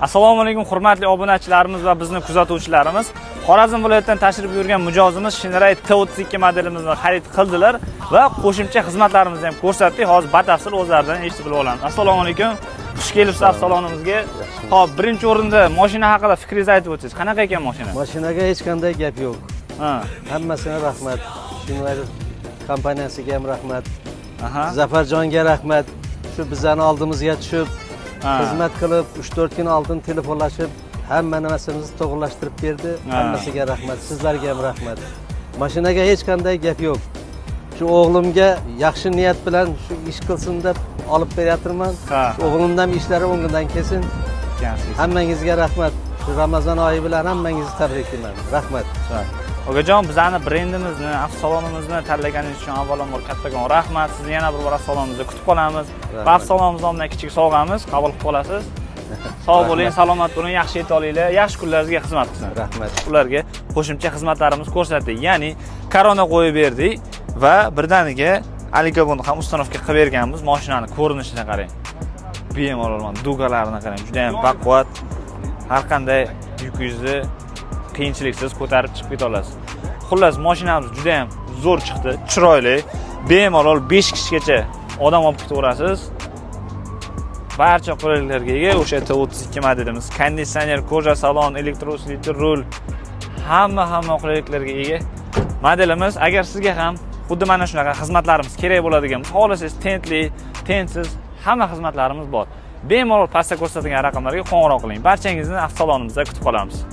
Assalomu alaykum hurmatli obunachilarimiz va bizni kuzatuvchilarimiz. Xorazm viloyatidan tashrif buyurgan mijozimiz Shinray T32 modelimizni xarid qildilar va qo'shimcha xizmatlarimizni ham ko'rsatdik. Hozir batafsil o'zlaridan eshitib olamiz. Assalomu alaykum. Xush kelibsiz salonimizga. Xo'p, birinchi o'rinda mashina haqida fikringizni aytib o'tsangiz. Qanaqa ekan mashina? Mashinaga hech qanday gap yo'q. Ha. Hammasine rahmat. Shinray kompaniyasiga ham rahmat. Aha. Zafarjonga rahmat. Shu bizani oldimizga tushib xizmat qilib 3-4 kun oldin telefonlashib hamma narsamizni to'g'rilashtirib berdi. Hammasiga rahmat. Sizlarga ham rahmat. Mashinaga hech qanday gap yo'q. Shu o'g'limga yaxshi niyat bilan shu ish qilsin deb olib berayotirman. O'g'limdan ishlari o'ngidan kelsin. Hammangizga rahmat. Shu Ramazon oyi bilan hammangizni tabriklayman. Rahmat. Okajon, bizani brendimizni, avtosalonimizni tanlaganingiz uchun avvalambor kattakon rahmat. Sizni yana bir bor avtosalonimizda kutib qolamiz. Va avtosalonimiz nomidan kichik sovg'amiz qabul qilib qolasiz. Sog' bo'ling, salomat bo'ling, yaxshi yeta olinglar, yaxshi kunlaringizga xizmat qilsin. Rahmat. Ularga qo'shimcha xizmatlarimiz ko'rsatdik. Ya'ni korona qo'yib berdik va birdaniga Aligabonni ham ustanovka qilib berganmiz. Mashinani ko'rinishini qarang. Bemalol dugalarini qarang. Juda ham baquvvat. Har qanday yukingizni qiyinchiliksiz ko'tarib chiqib keta olasiz. Xullas, mashinamiz juda ham zo'r chiqdi, chiroyli. Bemalol 5 kishigacha odam olib ketaverasiz. Barcha qulayliklarga ega o'sha T32 modelimiz. Konditsioner, koja salon, elektroslitir rul, hamma qulayliklarga ega modelimiz. Agar sizga ham xuddi mana shunaqa xizmatlarimiz kerak bo'ladigan bo'lsa, xohlasangiz tentli, tensiz hamma xizmatlarimiz bor. Bemalol pastda ko'rsatilgan raqamlarga qo'ng'iroq qiling. Barchangizni avtosalonimizda kutib qolamiz.